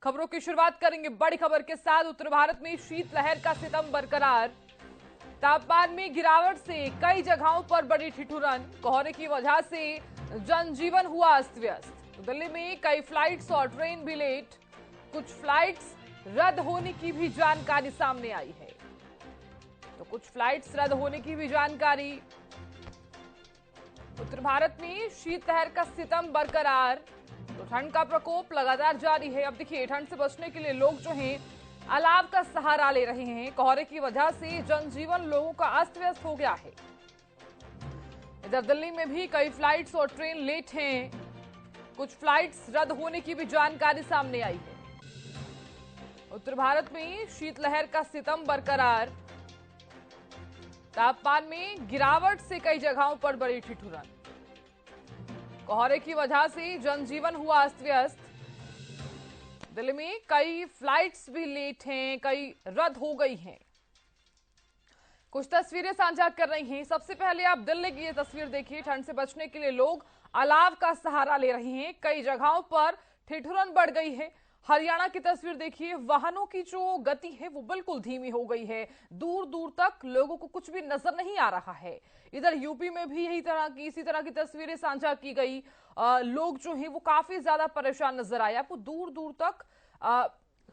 खबरों की शुरुआत करेंगे बड़ी खबर के साथ। उत्तर भारत में शीतलहर का सितम बरकरार। तापमान में गिरावट से कई जगहों पर बड़ी ठिठुरन। कोहरे की वजह से जनजीवन हुआ अस्त व्यस्त। दिल्ली में कई फ्लाइट्स और ट्रेन भी लेट। कुछ फ्लाइट्स रद्द होने की भी जानकारी सामने आई है। तो कुछ फ्लाइट्स रद्द होने की भी जानकारी। उत्तर भारत में शीतलहर का सितम बरकरार। तो ठंड का प्रकोप लगातार जारी है। अब देखिए, ठंड से बचने के लिए लोग जो हैं अलाव का सहारा ले रहे हैं। कोहरे की वजह से जनजीवन लोगों का अस्त व्यस्त हो गया है। इधर दिल्ली में भी कई फ्लाइट्स और ट्रेन लेट हैं। कुछ फ्लाइट्स रद्द होने की भी जानकारी सामने आई है। उत्तर भारत में शीतलहर का सितम बरकरार। तापमान में गिरावट से कई जगहों पर बड़ी ठिठुरन। कोहरे की वजह से जनजीवन हुआ अस्त व्यस्त। दिल्ली में कई फ्लाइट्स भी लेट हैं, कई रद्द हो गई हैं। कुछ तस्वीरें साझा कर रही हैं। सबसे पहले आप दिल्ली की ये तस्वीर देखिए। ठंड से बचने के लिए लोग अलाव का सहारा ले रहे हैं। कई जगहों पर ठिठुरन बढ़ गई है। हरियाणा की तस्वीर देखिए। वाहनों की जो गति है वो बिल्कुल धीमी हो गई है। दूर दूर तक लोगों को कुछ भी नजर नहीं आ रहा है। इधर यूपी में भी इसी तरह की तस्वीरें साझा की गई। लोग जो हैं वो काफी ज्यादा परेशान नजर आए। आपको दूर दूर तक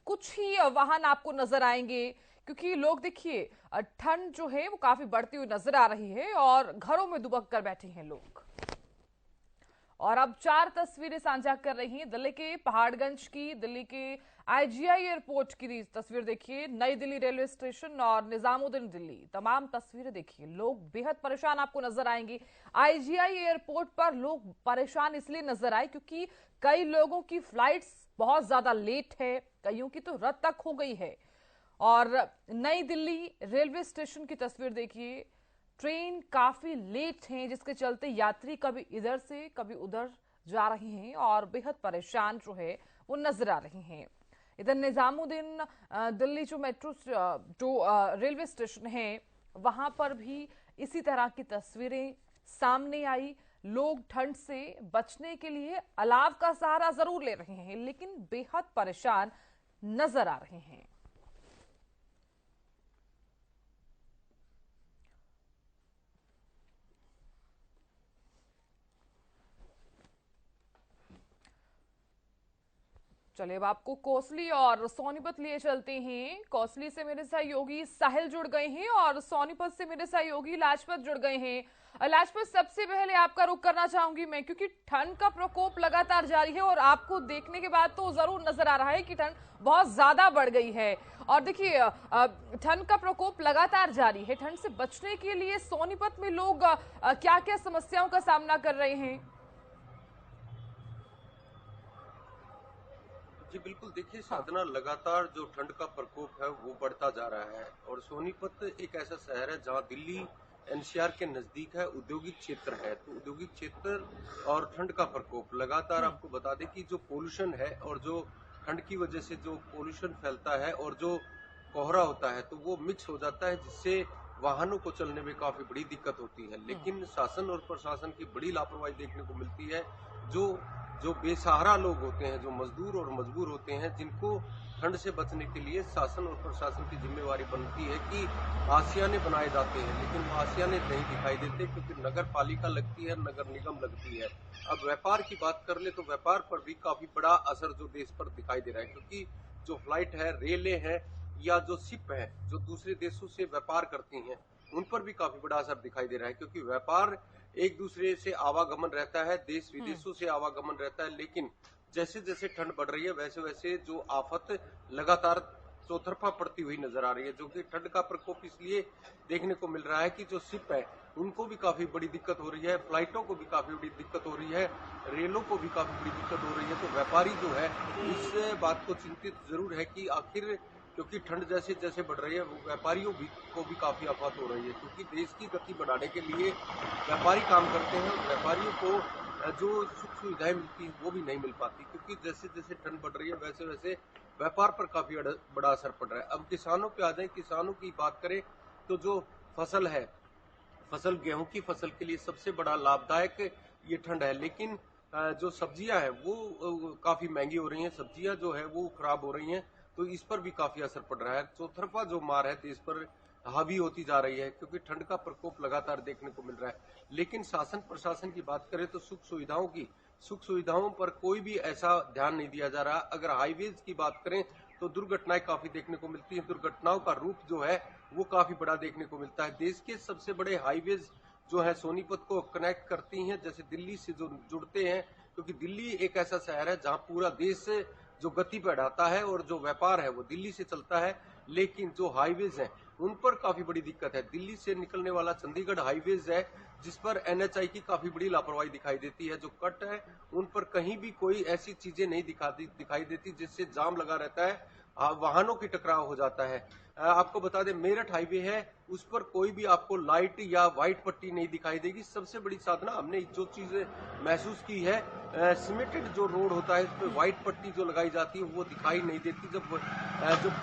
कुछ ही वाहन आपको नजर आएंगे, क्योंकि लोग देखिए ठंड जो है वो काफी बढ़ती हुई नजर आ रही है और घरों में दुबक कर बैठे हैं लोग। और अब चार तस्वीरें साझा कर रही हैं दिल्ली के पहाड़गंज की। दिल्ली के आईजीआई एयरपोर्ट की तस्वीर देखिए। नई दिल्ली रेलवे स्टेशन और निजामुद्दीन दिल्ली, तमाम तस्वीरें देखिए। लोग बेहद परेशान आपको नजर आएंगे। आईजीआई एयरपोर्ट पर लोग परेशान इसलिए नजर आए क्योंकि कई लोगों की फ्लाइट्स बहुत ज्यादा लेट है, कईयों की तो रद्द तक हो गई है। और नई दिल्ली रेलवे स्टेशन की तस्वीर देखिए। ट्रेन काफी लेट हैं, जिसके चलते यात्री कभी इधर से कभी उधर जा रहे हैं और बेहद परेशान जो है वो नजर आ रहे हैं। इधर निजामुद्दीन दिल्ली जो मेट्रो जो रेलवे स्टेशन है वहां पर भी इसी तरह की तस्वीरें सामने आई। लोग ठंड से बचने के लिए अलाव का सहारा जरूर ले रहे हैं, लेकिन बेहद परेशान नजर आ रहे हैं। चलिए अब आपको कोसली और सोनीपत लिए चलते हैं। कोसली से मेरे सहयोगी साहिल जुड़ गए हैं और सोनीपत से मेरे सहयोगी लाजपत जुड़ गए हैं। लाजपत, सबसे पहले आपका रुख करना चाहूंगी मैं, क्योंकि ठंड का प्रकोप लगातार जारी है और आपको देखने के बाद तो जरूर नजर आ रहा है कि ठंड बहुत ज्यादा बढ़ गई है। और देखिए ठंड का प्रकोप लगातार जारी है। ठंड से बचने के लिए सोनीपत में लोग क्या क्या समस्याओं का सामना कर रहे हैं? जी बिल्कुल, देखिए साधना, लगातार जो ठंड का प्रकोप है वो बढ़ता जा रहा है। और सोनीपत एक ऐसा शहर है जहां दिल्ली एनसीआर के नजदीक है, औद्योगिक क्षेत्र है। तो औद्योगिक क्षेत्र और ठंड का प्रकोप लगातार, आपको बता दें कि जो पोल्यूशन है और जो ठंड की वजह से जो पोल्यूशन फैलता है और जो कोहरा होता है तो वो मिक्स हो जाता है, जिससे वाहनों को चलने में काफी बड़ी दिक्कत होती है। लेकिन शासन और प्रशासन की बड़ी लापरवाही देखने को मिलती है। जो जो बेसहारा लोग होते हैं, जो मजदूर और मजबूर होते हैं, जिनको ठंड से बचने के लिए शासन और प्रशासन की जिम्मेवारी बनती है कि आशियाने बनाए जाते हैं, लेकिन वो आशियाने नहीं दिखाई देते, क्योंकि नगर पालिका लगती है, नगर निगम लगती है। अब व्यापार की बात कर ले तो व्यापार पर भी काफी बड़ा असर जो देश पर दिखाई दे रहा है, क्योंकि जो फ्लाइट है, रेलें हैं या जो शिप है जो दूसरे देशों से व्यापार करती हैं, उन पर भी काफी बड़ा असर दिखाई दे रहा है। क्योंकि व्यापार एक दूसरे से आवागमन रहता है, देश विदेशों से आवागमन रहता है, लेकिन जैसे जैसे ठंड बढ़ रही है वैसे वैसे जो आफत लगातार चौतरफा पड़ती हुई नजर आ रही है। जो कि ठंड का प्रकोप इसलिए देखने को मिल रहा है कि जो शिप है उनको भी काफी बड़ी दिक्कत हो रही है, फ्लाइटों को भी काफी बड़ी दिक्कत हो रही है, रेलों को भी काफी बड़ी दिक्कत हो रही है। तो व्यापारी जो है इस बात को चिंतित जरूर है कि आखिर, क्योंकि ठंड जैसे जैसे बढ़ रही है वो व्यापारियों को भी काफी आफत हो रही है, क्योंकि देश की गति बढ़ाने के लिए व्यापारी काम करते हैं। व्यापारियों को जो सुख सुविधाएं मिलती है वो भी नहीं मिल पाती, क्योंकि जैसे जैसे ठंड बढ़ रही है वैसे वैसे व्यापार पर काफी बड़ा असर पड़ रहा है। अब किसानों पे आ जाए, किसानों की बात करें तो जो फसल है, फसल गेहूं की फसल के लिए सबसे बड़ा लाभदायक ये ठंड है। लेकिन जो सब्जियां हैं वो काफी महंगी हो रही हैं, सब्जियां जो है वो खराब हो रही हैं, तो इस पर भी काफी असर पड़ रहा है। चौतरफा जो मार है देश पर हावी होती जा रही है, क्योंकि ठंड का प्रकोप लगातार देखने को मिल रहा है। लेकिन शासन प्रशासन की बात करें तो सुख सुविधाओं पर कोई भी ऐसा ध्यान नहीं दिया जा रहा। अगर हाईवेज की बात करें तो दुर्घटनाएं काफी देखने को मिलती हैं। दुर्घटनाओं का रूप जो है वो काफी बड़ा देखने को मिलता है। देश के सबसे बड़े हाईवेज जो है सोनीपत को कनेक्ट करती हैं, जैसे दिल्ली से जो जुड़ते हैं, क्योंकि दिल्ली एक ऐसा शहर है जहां पूरा देश जो गति बढ़ाता है और जो व्यापार है वो दिल्ली से चलता है। लेकिन जो हाईवेज हैं उन पर काफी बड़ी दिक्कत है। दिल्ली से निकलने वाला चंडीगढ़ हाईवेज है जिस पर एनएचआई की काफी बड़ी लापरवाही दिखाई देती है। जो कट है उन पर कहीं भी कोई ऐसी चीजें नहीं दिखाई देती जिससे जाम लगा रहता है, वाहनों की टकराव हो जाता है। आपको बता दें मेरठ हाईवे है, उस पर कोई भी आपको लाइट या व्हाइट पट्टी नहीं दिखाई देगी। सबसे बड़ी साधना हमने जो चीज महसूस की है, सीमेंटेड जो रोड होता है उस पर व्हाइट पट्टी जो लगाई जाती है वो दिखाई नहीं देती। जब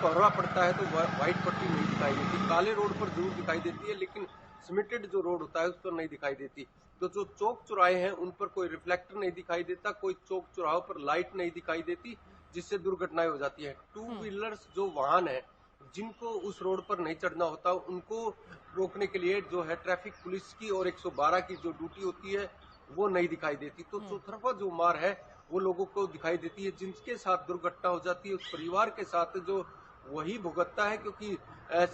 कोहरा पड़ता है तो व्हाइट पट्टी नहीं दिखाई देती। काले रोड पर जरूर दिखाई देती है, लेकिन सीमेंटेड जो रोड होता है उस पर नहीं दिखाई देती। तो जो चौक चौराहे हैं उन पर कोई रिफ्लेक्टर नहीं दिखाई देता, कोई चौक चौराहों पर लाइट नहीं दिखाई देती, जिससे दुर्घटनाएं हो जाती है। टू व्हीलर्स जो वाहन है जिनको उस रोड पर नहीं चढ़ना होता, उनको रोकने के लिए जो है ट्रैफिक पुलिस की और 112 की जो ड्यूटी होती है वो नहीं दिखाई देती। तो चौतरफा जो मार है वो लोगों को दिखाई देती है। जिनके साथ दुर्घटना हो जाती है उस परिवार के साथ जो वही भुगतता है, क्योंकि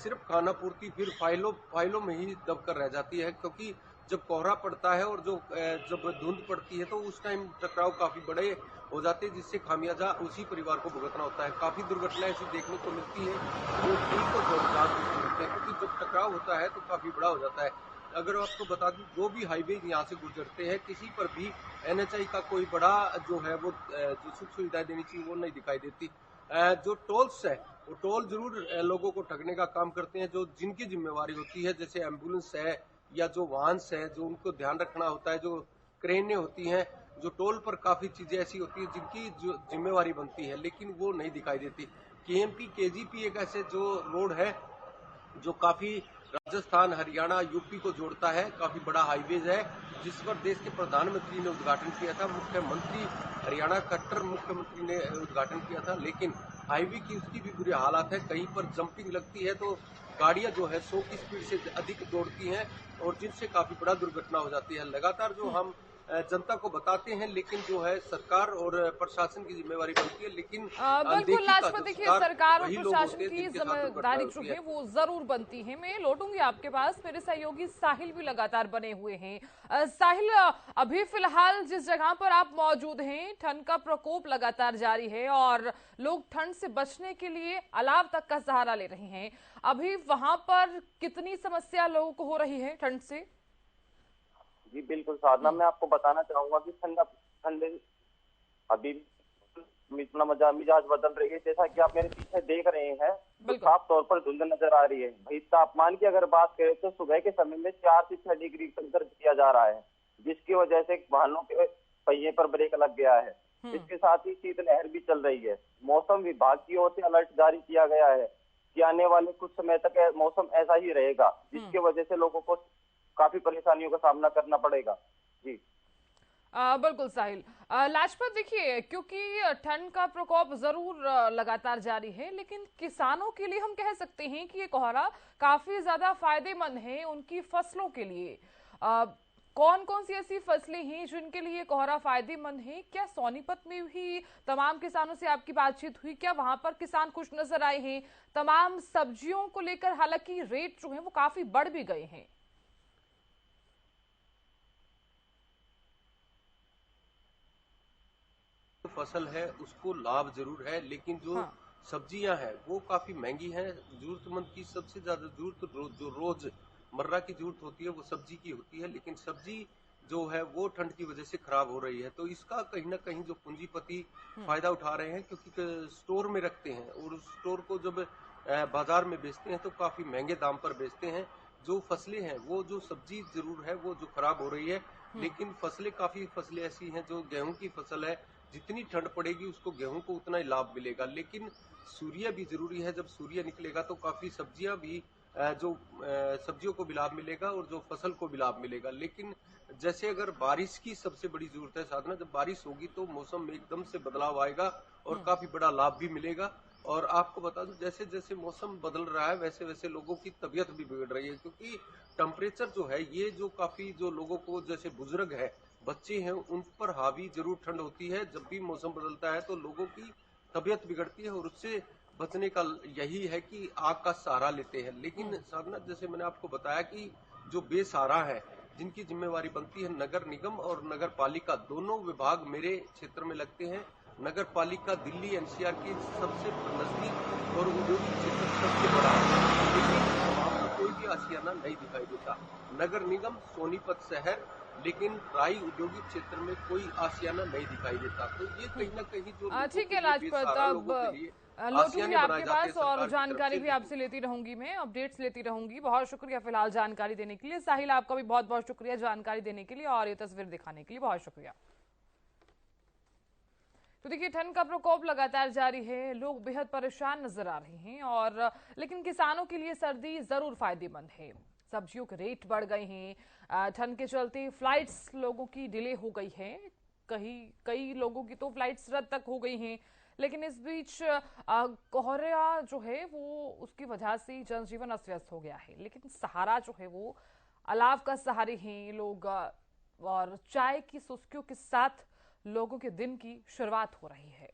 सिर्फ खाना पूर्ति फिर फाइलों में ही दबकर रह जाती है। क्योंकि जब कोहरा पड़ता है और जब धुंध पड़ती है तो उस टाइम टकराव काफी बड़े हो जाते हैं, जिससे खामियाजा उसी परिवार को भुगतना होता है। काफी दुर्घटनाएं ऐसी देखने को मिलती है जो दिल को जोरदार होते हैं, क्योंकि जब टकराव होता है तो काफी बड़ा हो जाता है। अगर आपको बता दूं जो भी हाईवे यहाँ से गुजरते हैं किसी पर भी एनएचआई का कोई बड़ा जो है वो जो सुख सुविधाएं देनी चाहिए वो नहीं दिखाई देती। जो टोल्स है वो टोल जरूर लोगों को ठगने का काम करते हैं, जो जिनकी जिम्मेवारी होती है, जैसे एम्बुलेंस है या जो वाहन है जो उनको ध्यान रखना होता है, जो क्रेनें होती हैं, जो टोल पर काफी चीजें ऐसी होती है जिनकी जो जिम्मेवारी बनती है लेकिन वो नहीं दिखाई देती। केएमपी केजीपी एक ऐसे जो रोड है जो काफी राजस्थान हरियाणा यूपी को जोड़ता है, काफी बड़ा हाईवेज है, जिस पर देश के प्रधानमंत्री ने उद्घाटन किया था। मुख्यमंत्री हरियाणा कट्टर मुख्यमंत्री ने उद्घाटन किया था, लेकिन हाईवे की उसकी भी बुरी हालत है। कहीं पर जंपिंग लगती है तो गाड़ियां जो है 100 की स्पीड से अधिक दौड़ती हैं और जिनसे काफी बड़ा दुर्घटना हो जाती है। लगातार जो हम जनता को बताते हैं, लेकिन जो है सरकार और प्रशासन की जिम्मेवारी बनती है, लेकिन बिल्कुल अनदेखी का लाजपत, जो देखिए शिकार सरकार और वही लोग प्रशासन होते हैं की जिनके साथ दुर्घटना जिम्मेदारी जो होती है है। वो जरूर बनती है। मैं लौटूंगी आपके पास, मेरे सहयोगी साहिल भी लगातार बने हुए हैं। साहिल, अभी फिलहाल जिस जगह पर आप मौजूद हैं ठंड का प्रकोप लगातार जारी है और लोग ठंड से बचने के लिए अलाव तक का सहारा ले रहे हैं। अभी वहां पर कितनी समस्या लोगों को हो रही है ठंड से? जी बिल्कुल साधना, मैं आपको बताना चाहूंगा कि ठंड अभी इतना मिजाज बदल रही है। जैसा कि आप मेरे पीछे देख रहे हैं तो साफ तौर पर धुंध नजर आ रही है। भाई तापमान की अगर बात करें तो सुबह के समय में 4 से 6 डिग्री तक दर्ज किया जा रहा है, जिसकी वजह से वाहनों के पहिए पर ब्रेक लग गया है। इसके साथ ही शीतलहर भी चल रही है। मौसम विभाग की ओर से अलर्ट जारी किया गया है कि आने वाले कुछ समय तक मौसम ऐसा ही रहेगा, जिसकी वजह से लोगों को काफी परेशानियों का सामना करना पड़ेगा। जी बिल्कुल साहिल। लाजपत, देखिए क्योंकि ठंड का प्रकोप जरूर लगातार जारी है, लेकिन किसानों के लिए हम कह सकते हैं कि ये कोहरा काफी ज्यादा फायदेमंद है उनकी फसलों के लिए। कौन कौन सी ऐसी फसलें हैं जिनके लिए कोहरा फायदेमंद है? क्या सोनीपत में भी तमाम किसानों से आपकी बातचीत हुई? क्या वहां पर किसान खुश नजर आए हैं? तमाम सब्जियों को लेकर हालांकि रेट जो है वो काफी बढ़ भी गए हैं। फसल है उसको लाभ जरूर है, लेकिन जो सब्जियां हैं वो काफी महंगी हैं। जरूरतमंद की सबसे ज्यादा जरूरत जो रोज मर्रा की जरूरत होती है वो सब्जी की होती है, लेकिन सब्जी जो है वो ठंड की वजह से खराब हो रही है। तो इसका कहीं ना कहीं जो पूंजीपति फायदा उठा रहे हैं, क्योंकि स्टोर में रखते हैं और उस स्टोर को जब बाजार में बेचते हैं तो काफी महंगे दाम पर बेचते हैं। जो फसलें हैं वो जो सब्जी जरूर है वो जो खराब हो रही है, लेकिन काफी फसलें ऐसी हैं जो गेहूं की फसल है, जितनी ठंड पड़ेगी उसको गेहूं को उतना ही लाभ मिलेगा। लेकिन सूर्य भी जरूरी है, जब सूर्य निकलेगा तो काफी सब्जियां भी सब्जियों को भी लाभ मिलेगा और जो फसल को भी लाभ मिलेगा। लेकिन जैसे अगर बारिश की सबसे बड़ी जरूरत है साधना, जब बारिश होगी तो मौसम में एकदम से बदलाव आएगा और काफी बड़ा लाभ भी मिलेगा। और आपको बता दूं, जैसे जैसे मौसम बदल रहा है वैसे वैसे लोगों की तबीयत भी बिगड़ रही है, क्योंकि टेम्परेचर जो है ये जो काफी जो लोगों को, जैसे बुजुर्ग है, बच्चे हैं, उन पर हावी जरूर ठंड होती है। जब भी मौसम बदलता है तो लोगों की तबीयत बिगड़ती है और उससे बचने का यही है कि आग का सहारा लेते हैं। लेकिन साधना, जैसे मैंने आपको बताया कि जो बेसहारा है, जिनकी जिम्मेवारी बनती है नगर निगम और नगर पालिका, दोनों विभाग मेरे क्षेत्र में लगते हैं। नगर पालिका दिल्ली एनसीआर के सबसे नजदीक और औद्योगिक क्षेत्र सबसे बड़ा है, लेकिन वहां पर कोई भी आशियाना नहीं दिखाई देता। नगर निगम सोनीपत शहर, लेकिन राई औद्योगिक क्षेत्र में कोई आशियाना नहीं दिखाई देता। तो ये कहीं ना कहीं जो लोगों ठीक के है लिए लाजपत, बेसहारा अब लोगों के लिए लौटूंगी आशियाने बनाए आपके जाते हैं पास और सरकार की तरफ जानकारी से। भी आपसे लेती रहूंगी, मैं अपडेट्स लेती रहूंगी। बहुत शुक्रिया फिलहाल जानकारी देने के लिए। साहिल, आपका भी बहुत बहुत शुक्रिया जानकारी देने के लिए और ये तस्वीर दिखाने के लिए, बहुत शुक्रिया। तो देखिए, ठंड का प्रकोप लगातार जारी है, लोग बेहद परेशान नजर आ रहे हैं और लेकिन किसानों के लिए सर्दी जरूर फायदेमंद है। सब्जियों के रेट बढ़ गए हैं, ठंड के चलते फ्लाइट्स लोगों की डिले हो गई है, कई लोगों की तो फ्लाइट्स रद्द तक हो गई हैं। लेकिन इस बीच कोहरा जो है वो उसकी वजह से जनजीवन अस्त व्यस्त हो गया है। लेकिन सहारा जो है वो अलाव का सहारे हैं लोग, और चाय की सुस्कियों के साथ लोगों के दिन की शुरुआत हो रही है।